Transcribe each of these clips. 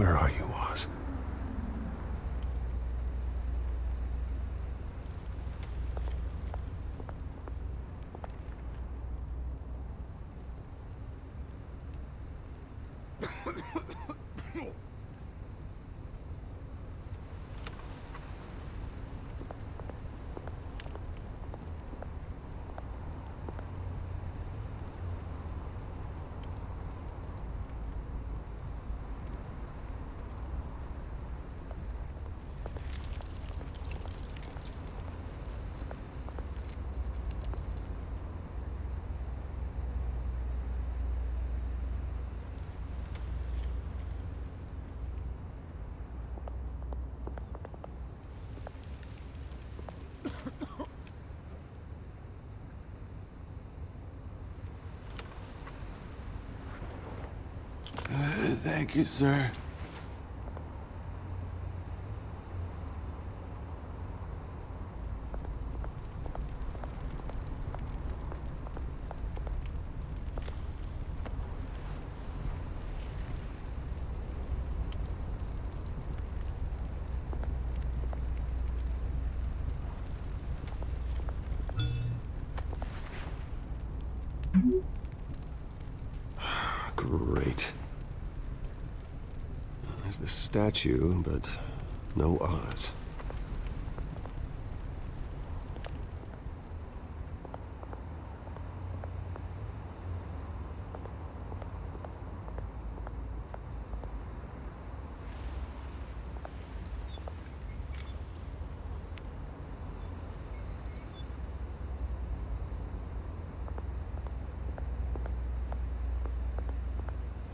Where are you, Oz? Thank you, sir. Great. There's the statue, but no Oz.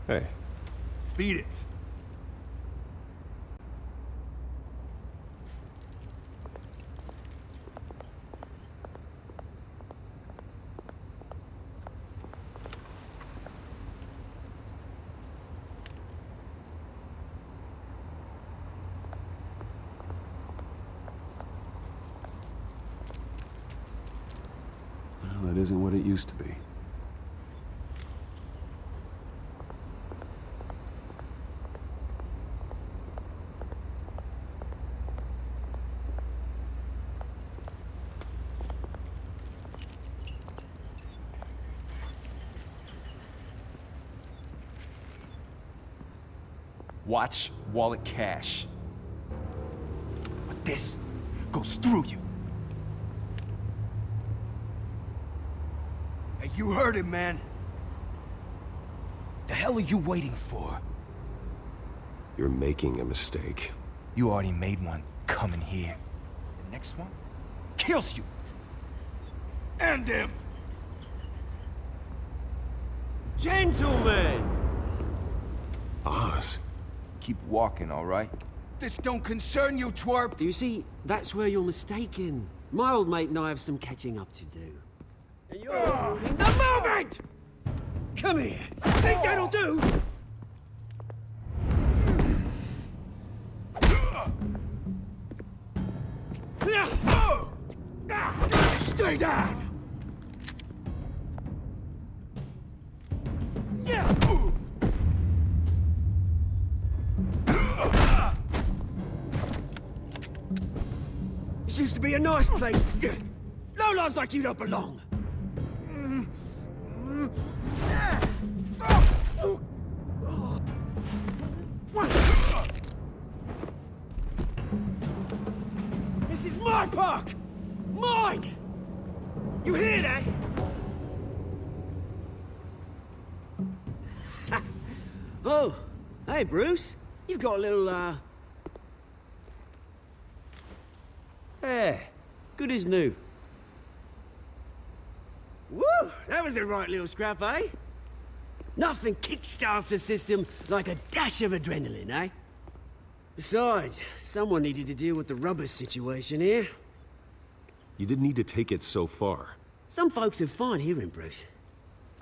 Hey. Beat it. Well, that isn't what it used to be. Watch wallet cash. But this goes through you. Hey, you heard it, man. The hell are you waiting for? You're making a mistake. You already made one coming here. The next one kills you. And him. Gentlemen! Oz. Keep walking, all right? This don't concern you, twerp. Do you see, that's where you're mistaken. My old mate and I have some catching up to do. And you're ruining the moment! Come here. Think that'll do? Stay down! This used to be a nice place. Lowlifes like you don't belong. This is my park! Mine! You hear that? Oh, hey Bruce. You've got a little, There. Good as new. Woo! That was a right little scrap, eh? Nothing kickstarts the system like a dash of adrenaline, eh? Besides, someone needed to deal with the rubber situation here. You didn't need to take it so far. Some folks are fine hearing, Bruce.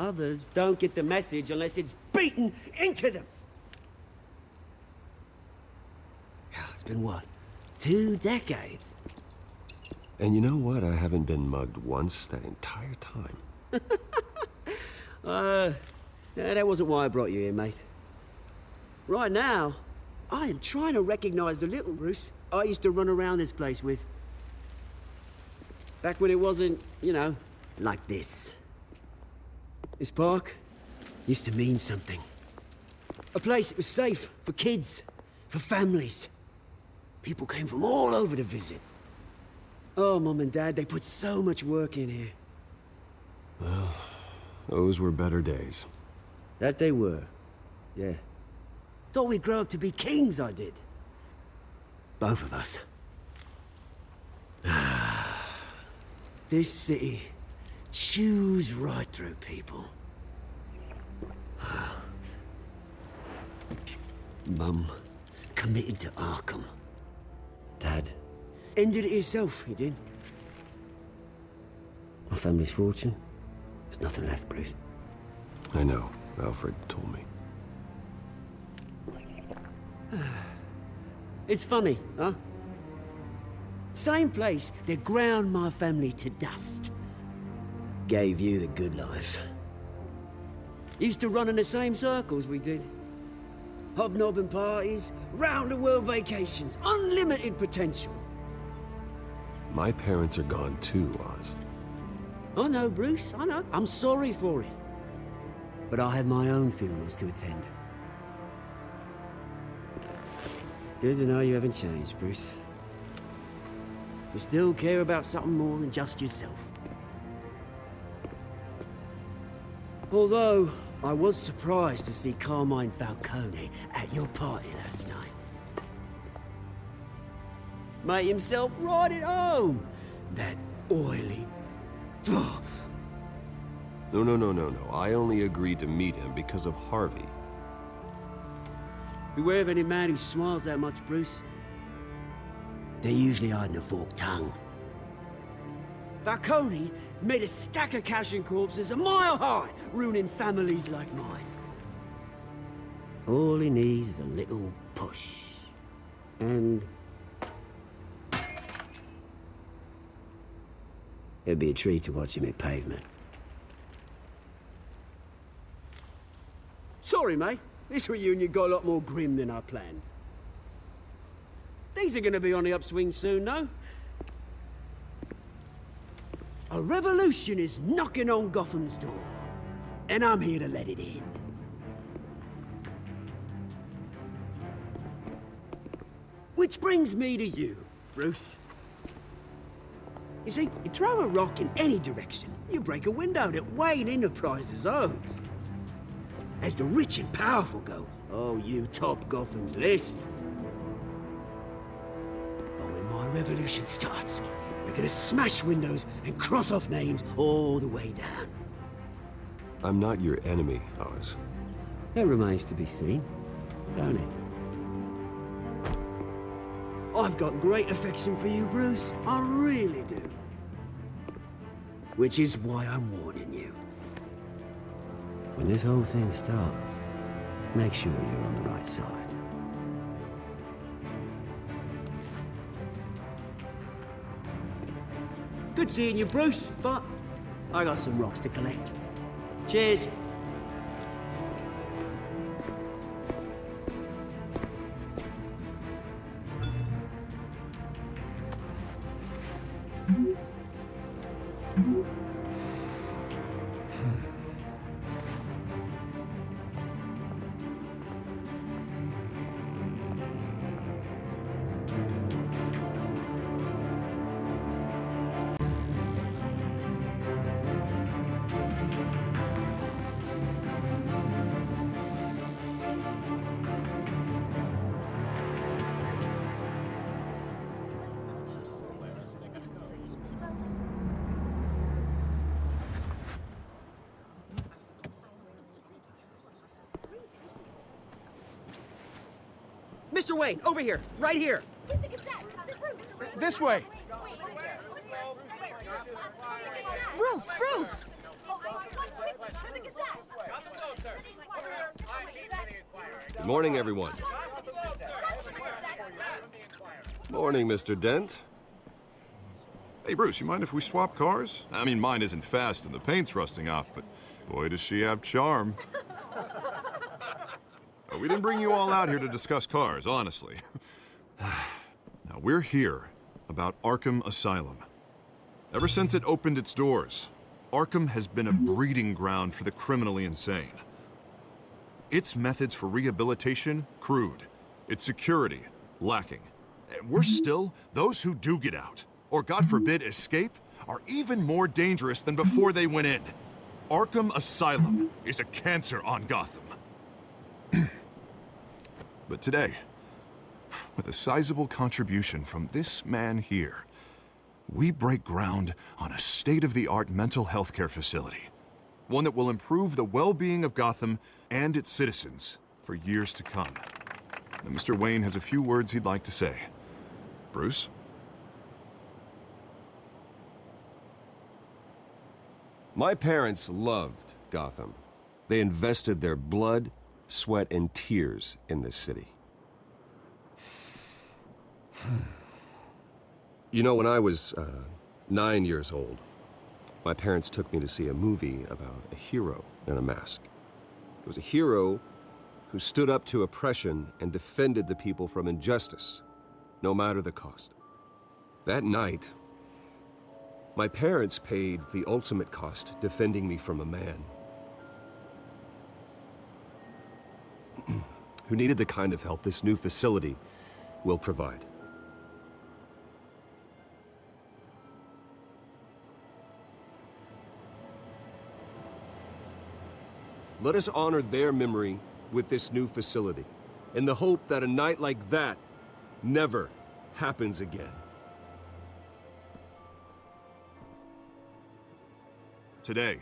Others don't get the message unless it's beaten into them. It's been what? 2 decades? And you know what? I haven't been mugged once that entire time. That wasn't why I brought you here, mate. Right now, I am trying to recognize the little Bruce I used to run around this place with. Back when it wasn't, you know, like this. This park used to mean something. A place that was safe for kids, for families. People came from all over to visit. Oh, Mum and Dad, they put so much work in here. Well, those were better days. That they were, yeah. Thought we'd grow up to be kings, I did. Both of us. This city chews right through people. Mum committed to Arkham. Dad ended it himself, he did. My family's fortune, there's nothing left, Bruce. I know. Alfred told me. It's funny, huh? Same place that ground my family to dust. Gave you the good life. Used to run in the same circles we did. Hobnobbing parties, round-the-world vacations, unlimited potential. My parents are gone too, Oz. I know, Bruce, I know. I'm sorry for it. But I have my own funerals to attend. Good to know you haven't changed, Bruce. You still care about something more than just yourself. Although, I was surprised to see Carmine Falcone at your party last night. Made himself right at home. That oily... No. I only agreed to meet him because of Harvey. Beware of any man who smiles that much, Bruce. They're usually hiding a forked tongue. Falcone made a stack of cash and corpses a mile high, ruining families like mine. All he needs is a little push. And... it'd be a treat to watch him hit pavement. Sorry, mate. This reunion got a lot more grim than I planned. Things are gonna be on the upswing soon, no? A revolution is knocking on Gotham's door, and I'm here to let it in. Which brings me to you, Bruce. You see, you throw a rock in any direction, you break a window that Wayne Enterprises owns. As the rich and powerful go, oh, you top Gotham's list. But when my revolution starts, we're gonna smash windows and cross off names all the way down. I'm not your enemy, Oz. That remains to be seen, don't it? I've got great affection for you, Bruce. I really do. Which is why I'm warning you. When this whole thing starts, make sure you're on the right side. Good seeing you, Bruce, but I got some rocks to collect. Cheers. Mr. Wayne, over here, right here. This way. Bruce! Good morning, everyone. Morning, Mr. Dent. Hey, Bruce, you mind if we swap cars? I mean, mine isn't fast and the paint's rusting off, but boy, does she have charm. But we didn't bring you all out here to discuss cars, honestly. Now, we're here about Arkham Asylum. Ever since it opened its doors, Arkham has been a breeding ground for the criminally insane. Its methods for rehabilitation, crude. Its security, lacking. And worse still, those who do get out, or God forbid escape, are even more dangerous than before they went in. Arkham Asylum is a cancer on Gotham. But today, with a sizable contribution from this man here, we break ground on a state-of-the-art mental health care facility. One that will improve the well-being of Gotham and its citizens for years to come. Now, Mr. Wayne has a few words he'd like to say. Bruce? My parents loved Gotham. They invested their blood, sweat, and tears in this city. You know, when I was 9 years old, my parents took me to see a movie about a hero in a mask. It was a hero who stood up to oppression and defended the people from injustice, no matter the cost. That night, my parents paid the ultimate cost defending me from a man who needed the kind of help this new facility will provide. Let us honor their memory with this new facility, in the hope that a night like that never happens again. Today,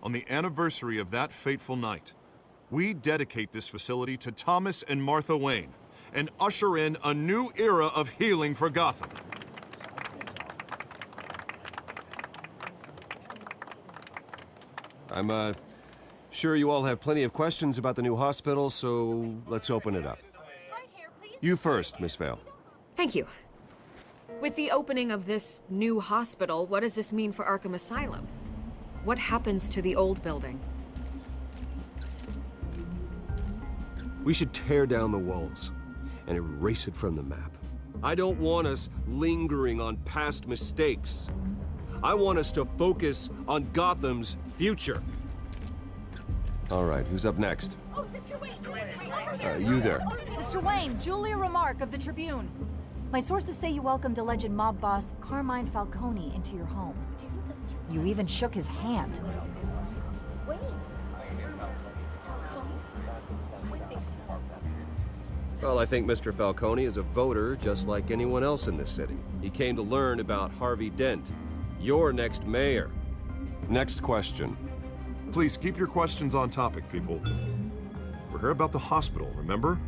on the anniversary of that fateful night, we dedicate this facility to Thomas and Martha Wayne and usher in a new era of healing for Gotham. I'm sure you all have plenty of questions about the new hospital, so let's open it up. You first, Miss Vale. Thank you. With the opening of this new hospital, what does this mean for Arkham Asylum? What happens to the old building? We should tear down the walls and erase it from the map. I don't want us lingering on past mistakes. I want us to focus on Gotham's future. All right, who's up next? You there. Mr. Wayne, Julia Remark of the Tribune. My sources say you welcomed alleged mob boss Carmine Falcone into your home. You even shook his hand. Well, I think Mr. Falcone is a voter just like anyone else in this city. He came to learn about Harvey Dent, your next mayor. Next question. Please keep your questions on topic, people. We're here about the hospital, remember?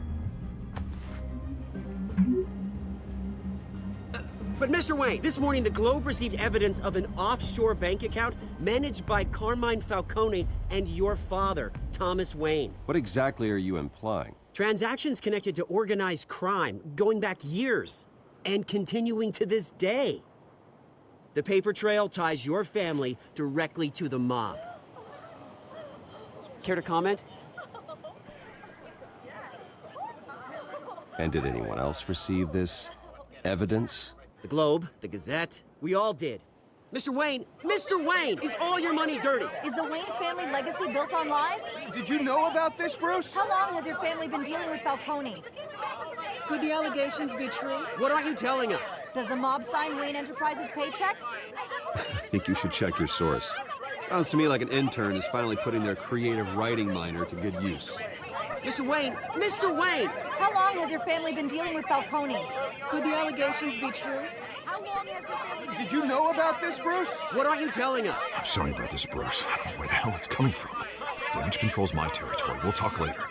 But Mr. Wayne, this morning the Globe received evidence of an offshore bank account managed by Carmine Falcone and your father, Thomas Wayne. What exactly are you implying? Transactions connected to organized crime going back years and continuing to this day. The paper trail ties your family directly to the mob. Care to comment? And did anyone else receive this evidence? The Globe, the Gazette, we all did. Mr. Wayne, is all your money dirty? Is the Wayne family legacy built on lies? Did you know about this, Bruce? How long has your family been dealing with Falcone? Could the allegations be true? What aren't you telling us? Does the mob sign Wayne Enterprises paychecks? I think you should check your source. Sounds to me like an intern is finally putting their creative writing minor to good use. Mr. Wayne! How long has your family been dealing with Falcone? Could the allegations be true? Did you know about this, Bruce? What aren't you telling us? I'm sorry about this, Bruce. I don't know where the hell it's coming from. Damage control's my territory. We'll talk later.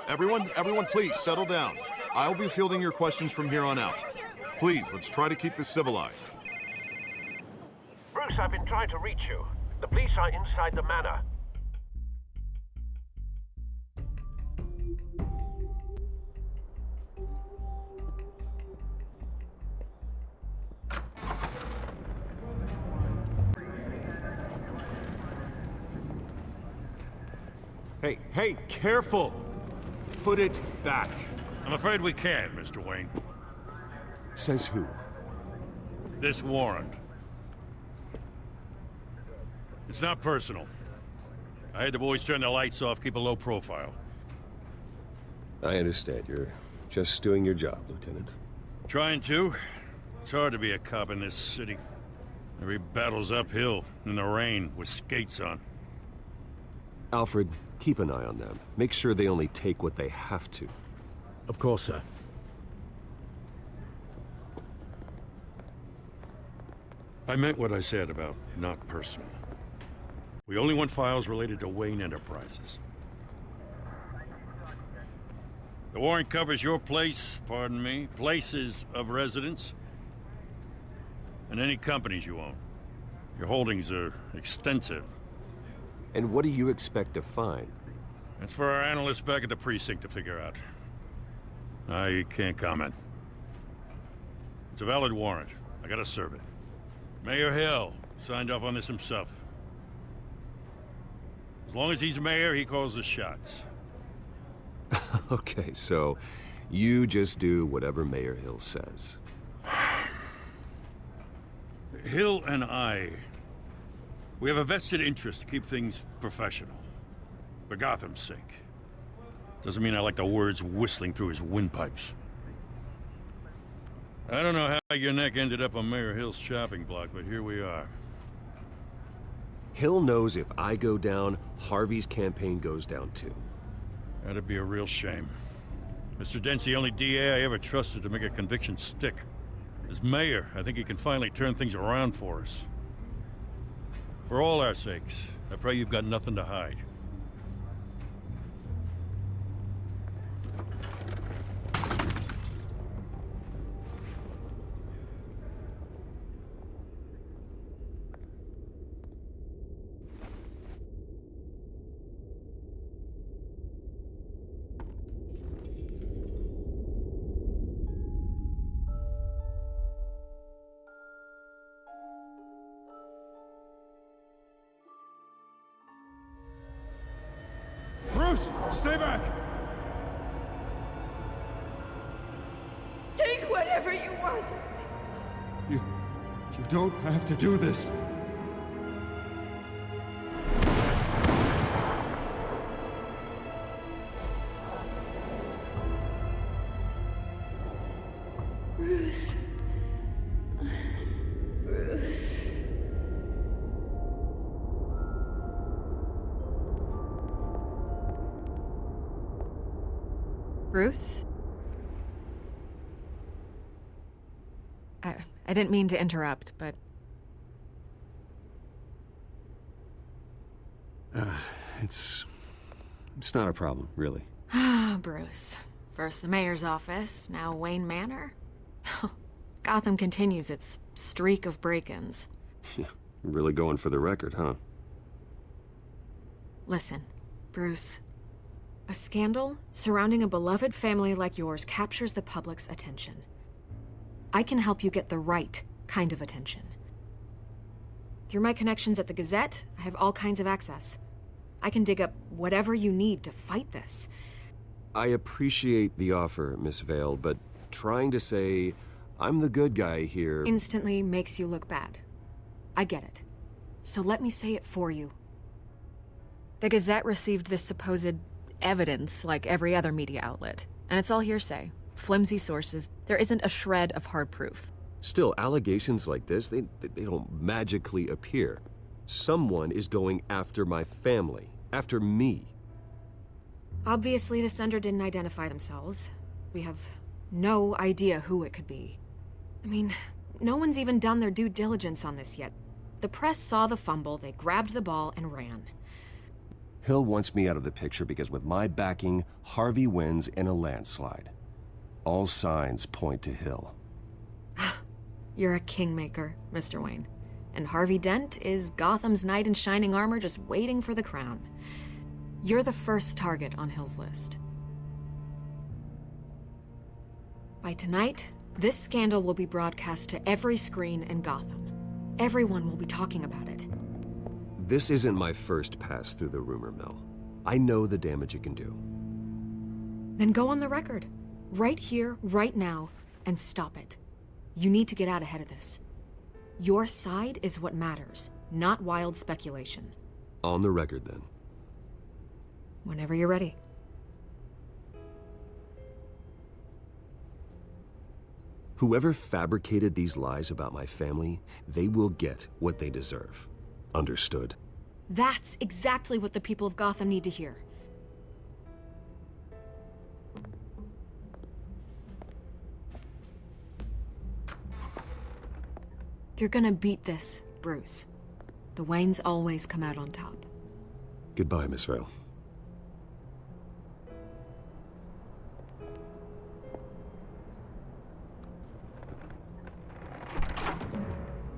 Everyone, please settle down. I'll be fielding your questions from here on out. Please, let's try to keep this civilized. Bruce, I've been trying to reach you. The police are inside the manor. Hey, careful! Put it back. I'm afraid we can't, Mr. Wayne. Says who? This warrant. It's not personal. I had the boys turn the lights off, keep a low profile. I understand. You're just doing your job, Lieutenant. Trying to. It's hard to be a cop in this city. Every battle's uphill, in the rain, with skates on. Alfred, keep an eye on them. Make sure they only take what they have to. Of course, sir. I meant what I said about not personal. We only want files related to Wayne Enterprises. The warrant covers your place, pardon me, places of residence, and any companies you own. Your holdings are extensive. And what do you expect to find? That's for our analysts back at the precinct to figure out. I can't comment. It's a valid warrant. I gotta serve it. Mayor Hill signed off on this himself. As long as he's mayor, he calls the shots. Okay, so you just do whatever Mayor Hill says. Hill and I, we have a vested interest to keep things professional. For Gotham's sake. Doesn't mean I like the words whistling through his windpipes. I don't know how your neck ended up on Mayor Hill's shopping block, but here we are. Hill knows if I go down, Harvey's campaign goes down too. That'd be a real shame. Mr. Dent's the only DA I ever trusted to make a conviction stick. As mayor, I think he can finally turn things around for us. For all our sakes, I pray you've got nothing to hide. Bruce, stay back! Take whatever you want. You don't have to do this. Bruce. Bruce. Bruce? I didn't mean to interrupt, but... It's not a problem, really. Ah, Bruce. First the mayor's office, now Wayne Manor. Gotham continues its streak of break-ins. Yeah, really going for the record, huh? Listen, Bruce. A scandal surrounding a beloved family like yours captures the public's attention. I can help you get the right kind of attention. Through my connections at the Gazette, I have all kinds of access. I can dig up whatever you need to fight this. I appreciate the offer, Miss Vale, but trying to say I'm the good guy here... Instantly makes you look bad. I get it. So let me say it for you. The Gazette received this supposed evidence like every other media outlet, and it's all hearsay. Flimsy sources. There isn't a shred of hard proof. Still, allegations like this, they don't magically appear. Someone is going after my family, after me. Obviously, the sender didn't identify themselves. We have no idea who it could be. I mean, no one's even done their due diligence on this yet. The press saw the fumble, they grabbed the ball and ran. Hill wants me out of the picture because with my backing, Harvey wins in a landslide. All signs point to Hill. You're a kingmaker, Mr. Wayne. And Harvey Dent is Gotham's knight in shining armor just waiting for the crown. You're the first target on Hill's list. By tonight, this scandal will be broadcast to every screen in Gotham. Everyone will be talking about it. This isn't my first pass through the rumor mill. I know the damage it can do. Then go on the record. Right here, right now, and stop it. You need to get out ahead of this. Your side is what matters, not wild speculation. On the record, then. Whenever you're ready. Whoever fabricated these lies about my family, they will get what they deserve. Understood? That's exactly what the people of Gotham need to hear. You're gonna beat this, Bruce. The Waynes always come out on top. Goodbye, Miss Vale.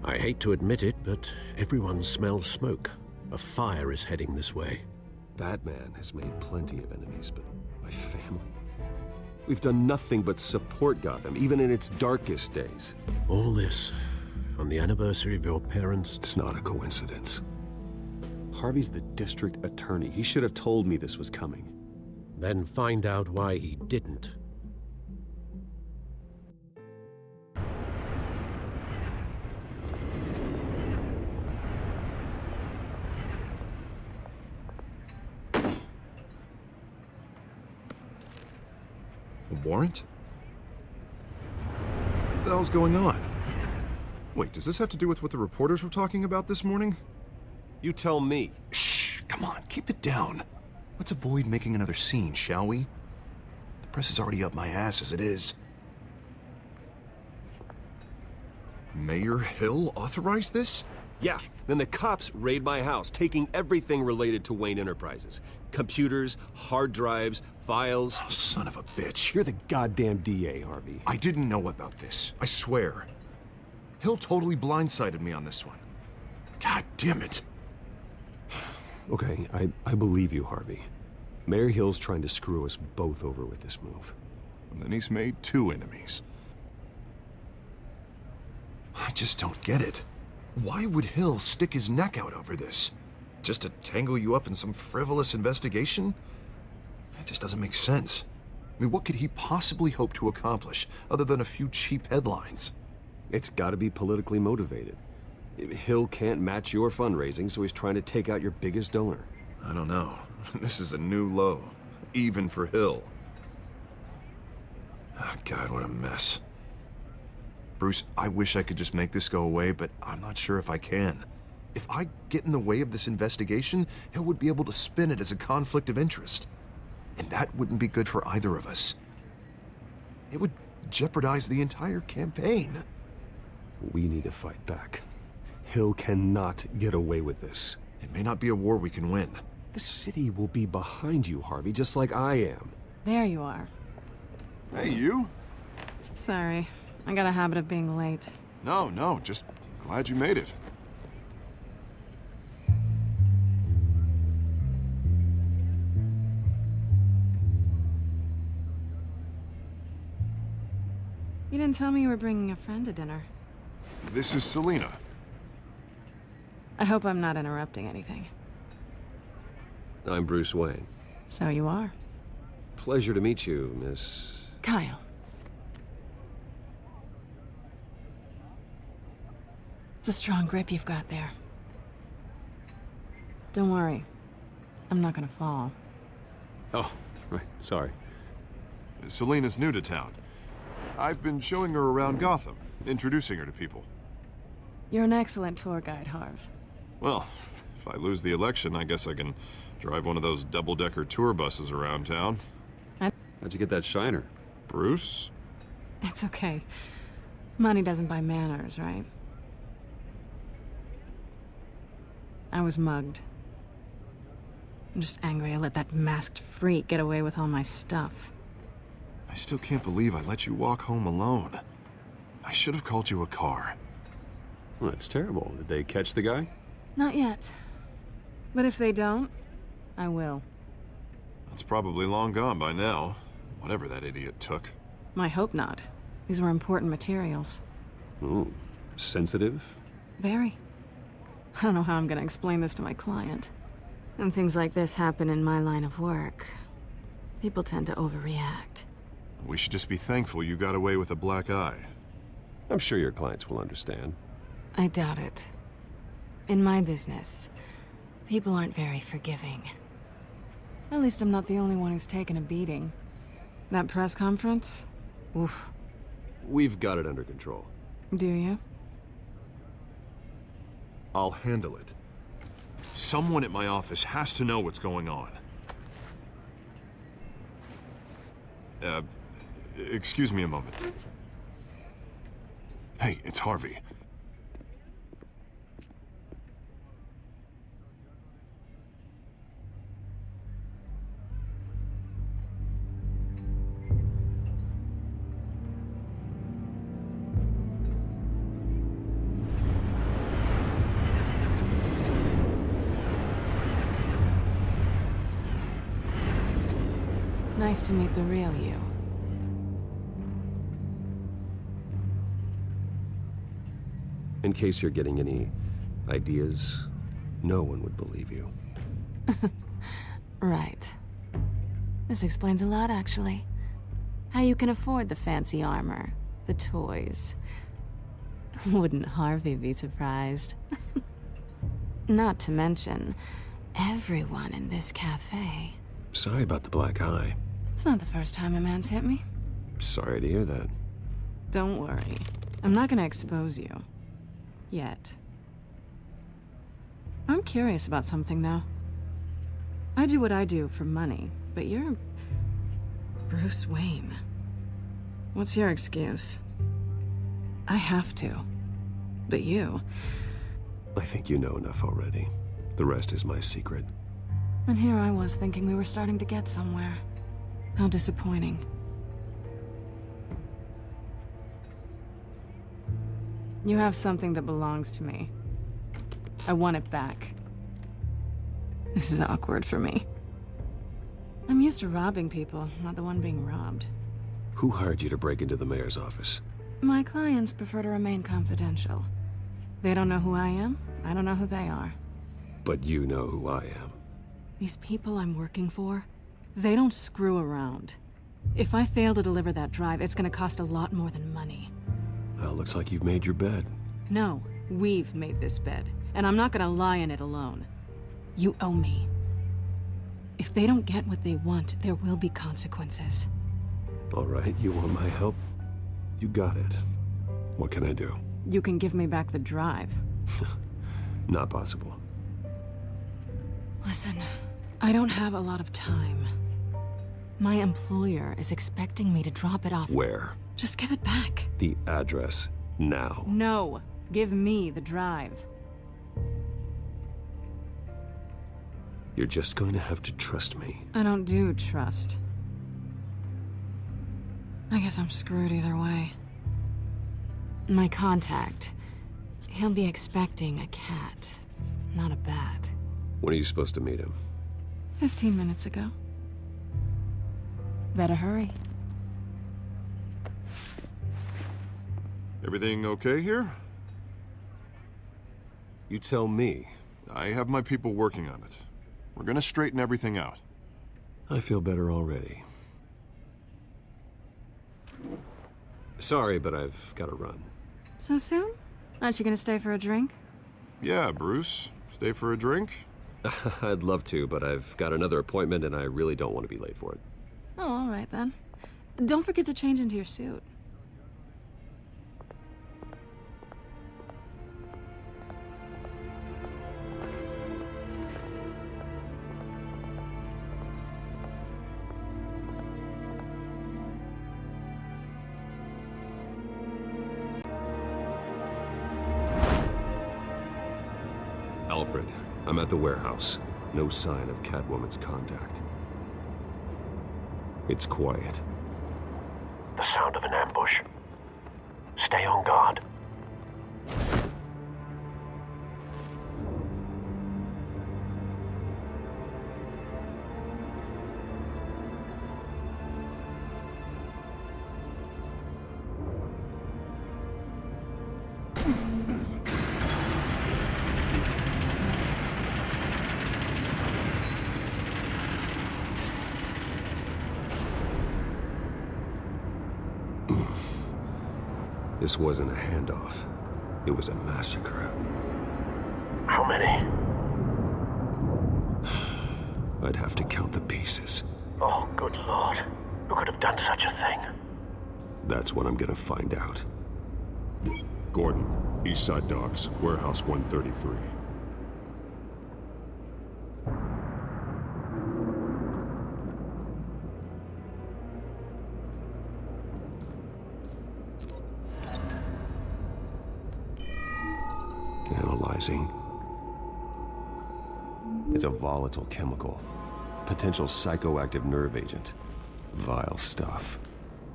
I hate to admit it, but everyone smells smoke. A fire is heading this way. Batman has made plenty of enemies, but my family? We've done nothing but support Gotham, even in its darkest days. All this on the anniversary of your parents'... It's not a coincidence. Harvey's the district attorney. He should have told me this was coming. Then find out why he didn't. A warrant? What the hell's going on? Wait, does this have to do with what the reporters were talking about this morning? You tell me. Shh, come on, keep it down. Let's avoid making another scene, shall we? The press is already up my ass as it is. Mayor Hill authorized this? Yeah, then the cops raid my house, taking everything related to Wayne Enterprises. Computers, hard drives, files. Oh, son of a bitch. You're the goddamn DA, Harvey. I didn't know about this, I swear. Hill totally blindsided me on this one. God damn it. Okay, I believe you, Harvey. Mayor Hill's trying to screw us both over with this move. And then he's made 2 enemies. I just don't get it. Why would Hill stick his neck out over this? Just to tangle you up in some frivolous investigation? It just doesn't make sense. I mean, what could he possibly hope to accomplish other than a few cheap headlines? It's gotta be politically motivated. Hill can't match your fundraising, so he's trying to take out your biggest donor. I don't know. This is a new low, even for Hill. Oh, God, what a mess. Bruce, I wish I could just make this go away, but I'm not sure if I can. If I get in the way of this investigation, Hill would be able to spin it as a conflict of interest. And that wouldn't be good for either of us. It would jeopardize the entire campaign. We need to fight back. Hill cannot get away with this. It may not be a war we can win. The city will be behind you, Harvey, just like I am. There you are. Hey, you? Sorry. I got a habit of being late. No, just glad you made it. You didn't tell me you were bringing a friend to dinner. This is Selina. I hope I'm not interrupting anything. I'm Bruce Wayne. So you are. Pleasure to meet you, Miss... Kyle. It's a strong grip you've got there. Don't worry. I'm not gonna fall. Oh, right, sorry. Selina's new to town. I've been showing her around Gotham, introducing her to people. You're an excellent tour guide, Harv. Well, if I lose the election, I guess I can drive one of those double-decker tour buses around town. How'd you get that shiner? Bruce? It's okay. Money doesn't buy manners, right? I was mugged. I'm just angry I let that masked freak get away with all my stuff. I still can't believe I let you walk home alone. I should have called you a car. Well, that's terrible. Did they catch the guy? Not yet. But if they don't, I will. That's probably long gone by now, whatever that idiot took. I hope not. These were important materials. Ooh, sensitive? Very. I don't know how I'm gonna explain this to my client. And things like this happen in my line of work. People tend to overreact. We should just be thankful you got away with a black eye. I'm sure your clients will understand. I doubt it. In my business, people aren't very forgiving. At least I'm not the only one who's taken a beating. That press conference? Oof. We've got it under control. Do you? I'll handle it. Someone at my office has to know what's going on. Excuse me a moment. Hey, it's Harvey. Nice to meet the real you. In case you're getting any ideas, no one would believe you. Right. This explains a lot, actually. How you can afford the fancy armor, the toys. Wouldn't Harvey be surprised? Not to mention, everyone in this cafe. Sorry about the black eye. It's not the first time a man's hit me. Sorry to hear that. Don't worry. I'm not gonna expose you. Yet. I'm curious about something, though. I do what I do for money, but you're Bruce Wayne. What's your excuse? I have to. But you... I think you know enough already. The rest is my secret. And here I was thinking we were starting to get somewhere. How disappointing. You have something that belongs to me. I want it back. This is awkward for me. I'm used to robbing people, not the one being robbed. Who hired you to break into the mayor's office? My clients prefer to remain confidential. They don't know who I am, I don't know who they are. But you know who I am. These people I'm working for, they don't screw around. If I fail to deliver that drive, it's gonna cost a lot more than money. Well, looks like you've made your bed. No, we've made this bed, and I'm not gonna lie in it alone. You owe me. If they don't get what they want, there will be consequences. All right, you want my help? You got it. What can I do? You can give me back the drive. Not possible. Listen, I don't have a lot of time. My employer is expecting me to drop it off. Where? Just give it back. The address, now. No, give me the drive. You're just going to have to trust me. I don't do trust. I guess I'm screwed either way. My contact, he'll be expecting a cat, not a bat. When are you supposed to meet him? 15 minutes ago. Better hurry. Everything okay here? You tell me. I have my people working on it. We're gonna straighten everything out. I feel better already. Sorry, but I've got to run. So soon? Aren't you gonna stay for a drink? Yeah, Bruce. Stay for a drink? I'd love to, but I've got another appointment and I really don't want to be late for it. Oh, all right then. Don't forget to change into your suit. Alfred, I'm at the warehouse. No sign of Catwoman's contact. It's quiet. The sound of an ambush. Stay on guard. This wasn't a handoff. It was a massacre. How many? I'd have to count the pieces. Oh, good lord. Who could have done such a thing? That's what I'm gonna find out. Gordon, Eastside Docks, Warehouse 133. Analyzing. It's a volatile chemical. Potential psychoactive nerve agent. Vile stuff.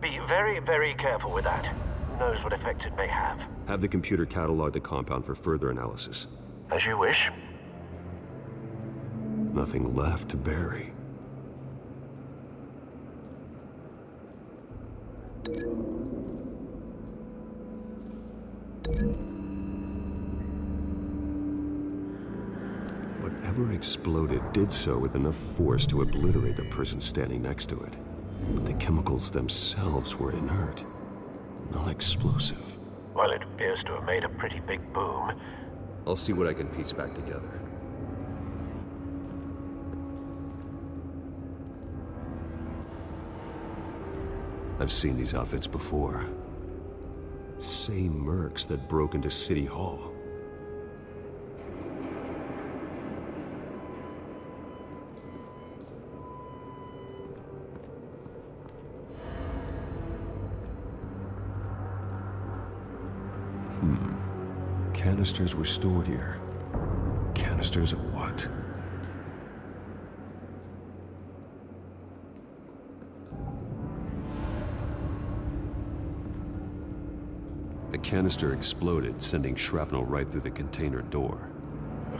Be very, very careful with that. Who knows what effects it may have. Have the computer catalog the compound for further analysis. As you wish. Nothing left to bury. Whatever exploded did so with enough force to obliterate the person standing next to it. But the chemicals themselves were inert, not explosive. Well, it appears to have made a pretty big boom. I'll see what I can piece back together. I've seen these outfits before. Same mercs that broke into City Hall. Canisters were stored here. Canisters of what? The canister exploded, sending shrapnel right through the container door.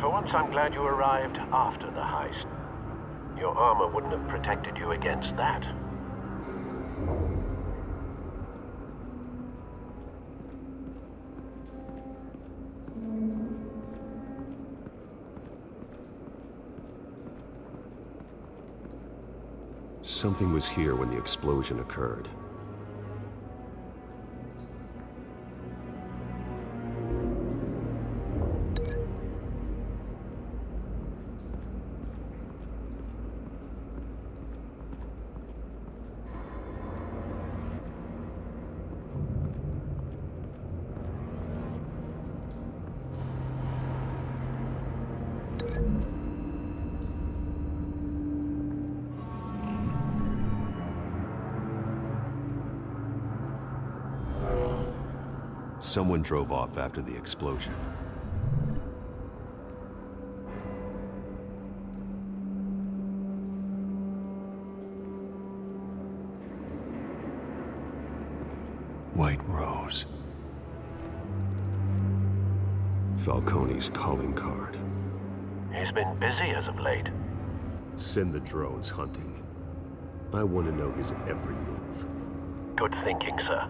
For once, I'm glad you arrived after the heist. Your armor wouldn't have protected you against that. Something was here when the explosion occurred. Someone drove off after the explosion. White Rose. Falcone's calling card. He's been busy as of late. Send the drones hunting. I want to know his every move. Good thinking, sir.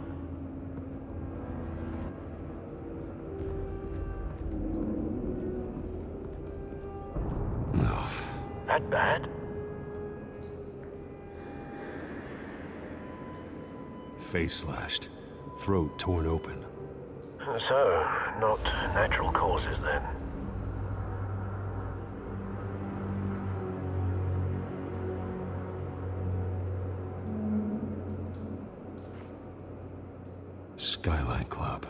No. That bad? Face slashed. Throat torn open. So, not natural causes then. Skyline Club.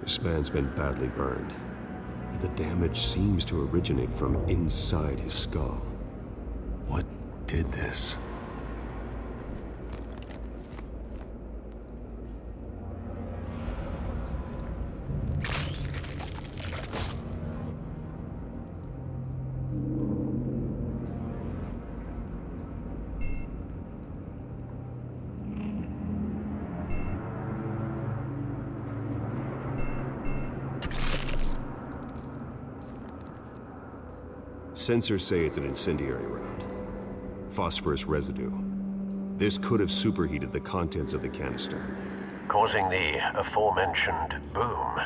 This man's been badly burned, but the damage seems to originate from inside his skull. What did this? Sensors say it's an incendiary round. Phosphorus residue. This could have superheated the contents of the canister, causing the aforementioned boom.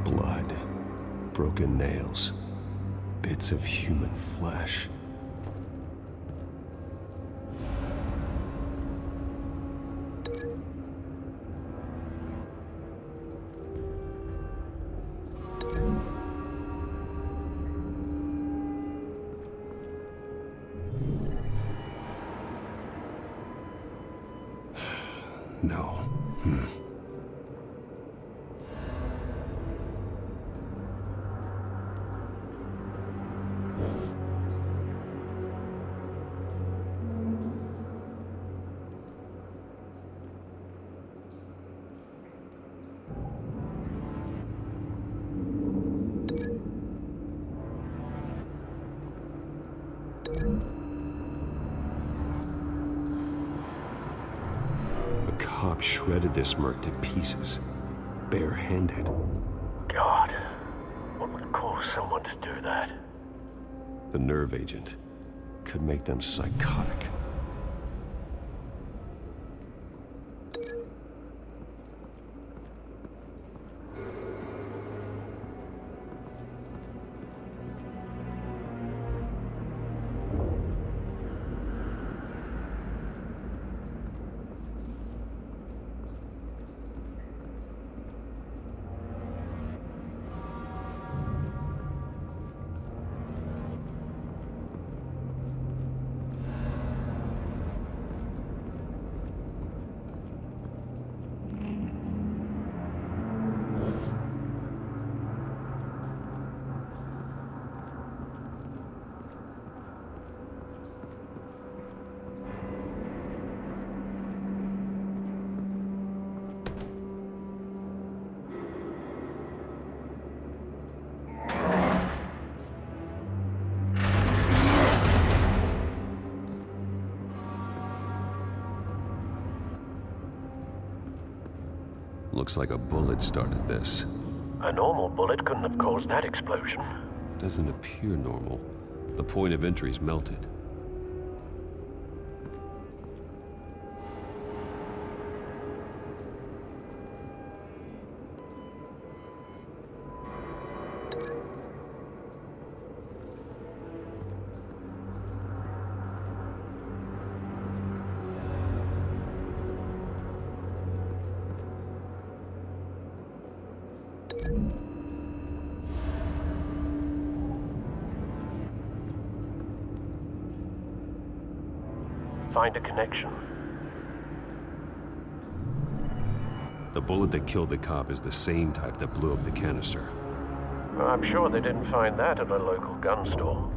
Blood, broken nails, bits of human flesh. No. Cop shredded this merc to pieces, barehanded. God, what would cause someone to do that? The nerve agent could make them psychotic. Looks like a bullet started this. A normal bullet couldn't have caused that explosion. Doesn't appear normal. The point of entry's melted. Find a connection. The bullet that killed the cop is the same type that blew up the canister. I'm sure they didn't find that at a local gun store.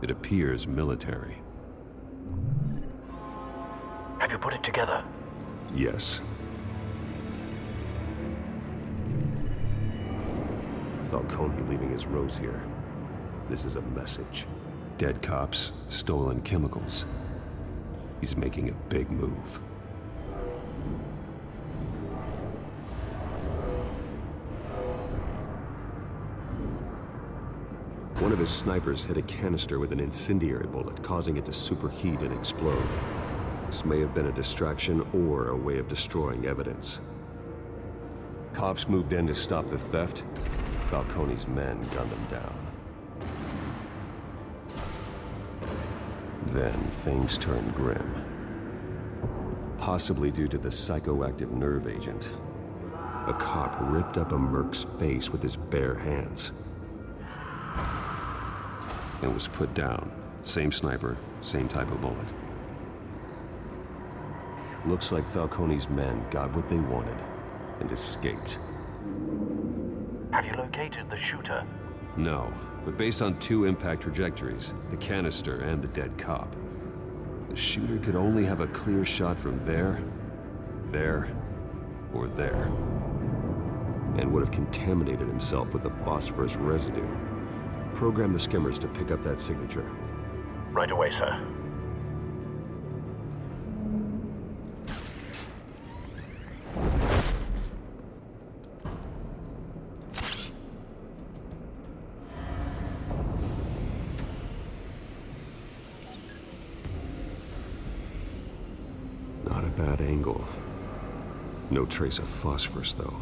It appears military. Have you put it together? Yes. Falcone leaving his rose here. This is a message. Dead cops, stolen chemicals. He's making a big move. One of his snipers hit a canister with an incendiary bullet, causing it to superheat and explode. This may have been a distraction or a way of destroying evidence. Cops moved in to stop the theft. Falcone's men gunned him down. Then things turned grim. Possibly due to the psychoactive nerve agent. A cop ripped up a merc's face with his bare hands. And was put down. Same sniper, same type of bullet. Looks like Falcone's men got what they wanted and escaped. Have you located the shooter? No, but based on two impact trajectories, the canister and the dead cop, the shooter could only have a clear shot from there, or there, and would have contaminated himself with the phosphorus residue. Program the skimmers to pick up that signature. Right away, sir. Not a bad angle. No trace of phosphorus, though.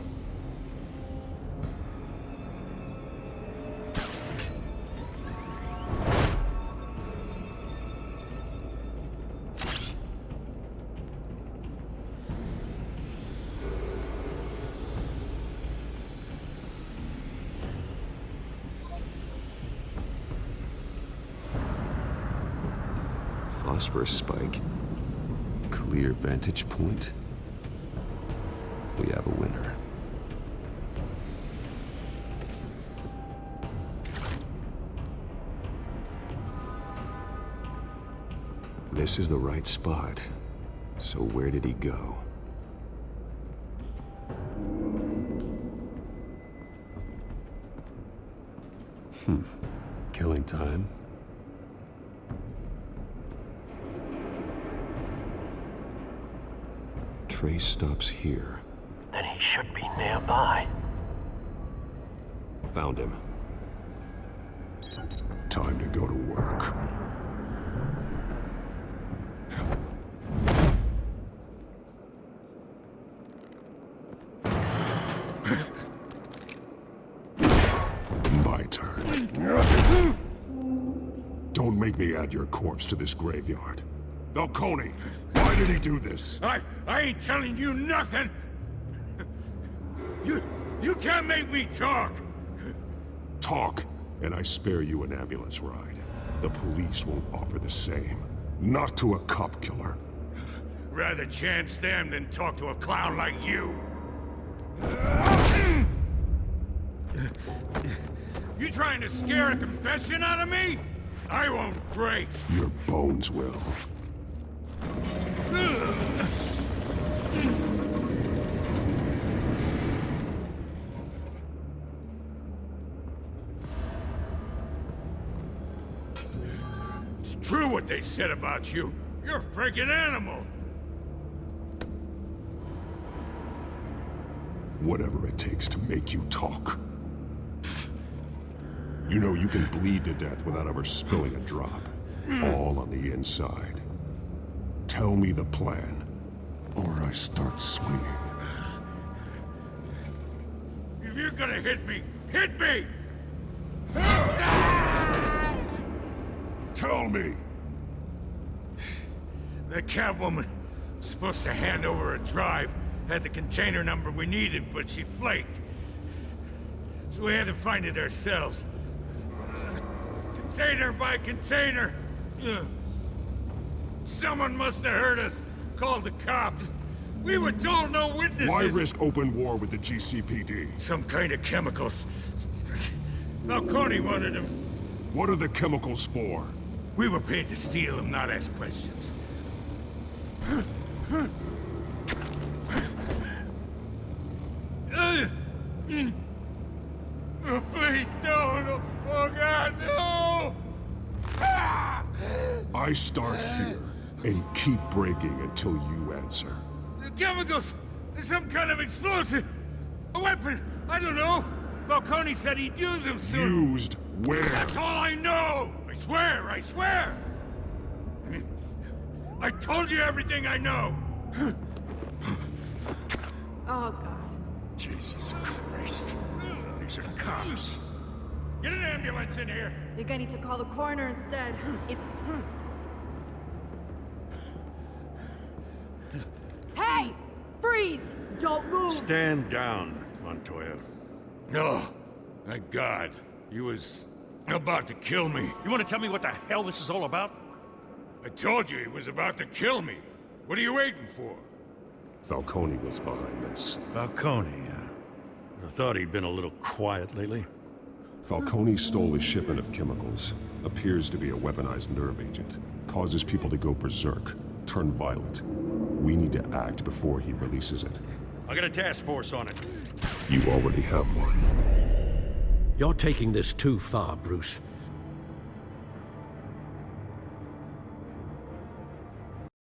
Phosphorus spike. Clear vantage point. We have a winner. This is the right spot. So where did he go? Killing time. Trace stops here. Then he should be nearby. Found him. Time to go to work. My turn. Don't make me add your corpse to this graveyard. Falcone, why did he do this? I ain't telling you nothing! You can't make me talk! Talk, and I spare you an ambulance ride. The police won't offer the same. Not to a cop killer. Rather chance them than talk to a clown like you. You trying to scare a confession out of me? I won't break. Your bones will. It's true what they said about you. You're a freaking animal. Whatever it takes to make you talk. You know you can bleed to death without ever spilling a drop. All on the inside. Tell me the plan, or I start swinging. If you're gonna hit me, hit me! Tell me! The Catwoman was supposed to hand over a drive, had the container number we needed, but she flaked. So we had to find it ourselves. Container by container. Someone must have heard us, called the cops. We were told no witnesses. Why risk open war with the GCPD? Some kind of chemicals. Falcone wanted them. What are the chemicals for? We were paid to steal them, not ask questions. Oh, please, no. Oh, God, no! I start here and keep breaking until you answer. The chemicals! There's some kind of explosive! A weapon! I don't know! Falcone said he'd use them soon! Used where? That's all I know! I swear! I told you everything I know! Oh, God. Jesus Christ. These are cops. Get an ambulance in here! Think I need to call the coroner instead. Hey! Freeze! Don't move! Stand down, Montoya. No. Thank God. He was about to kill me. You want to tell me what the hell this is all about? I told you he was about to kill me. What are you waiting for? Falcone was behind this. Falcone, yeah. I thought he'd been a little quiet lately. Falcone stole a shipment of chemicals. Appears to be a weaponized nerve agent. Causes people to go berserk, turn violent. We need to act before he releases it. I got a task force on it. You already have one. You're taking this too far, Bruce.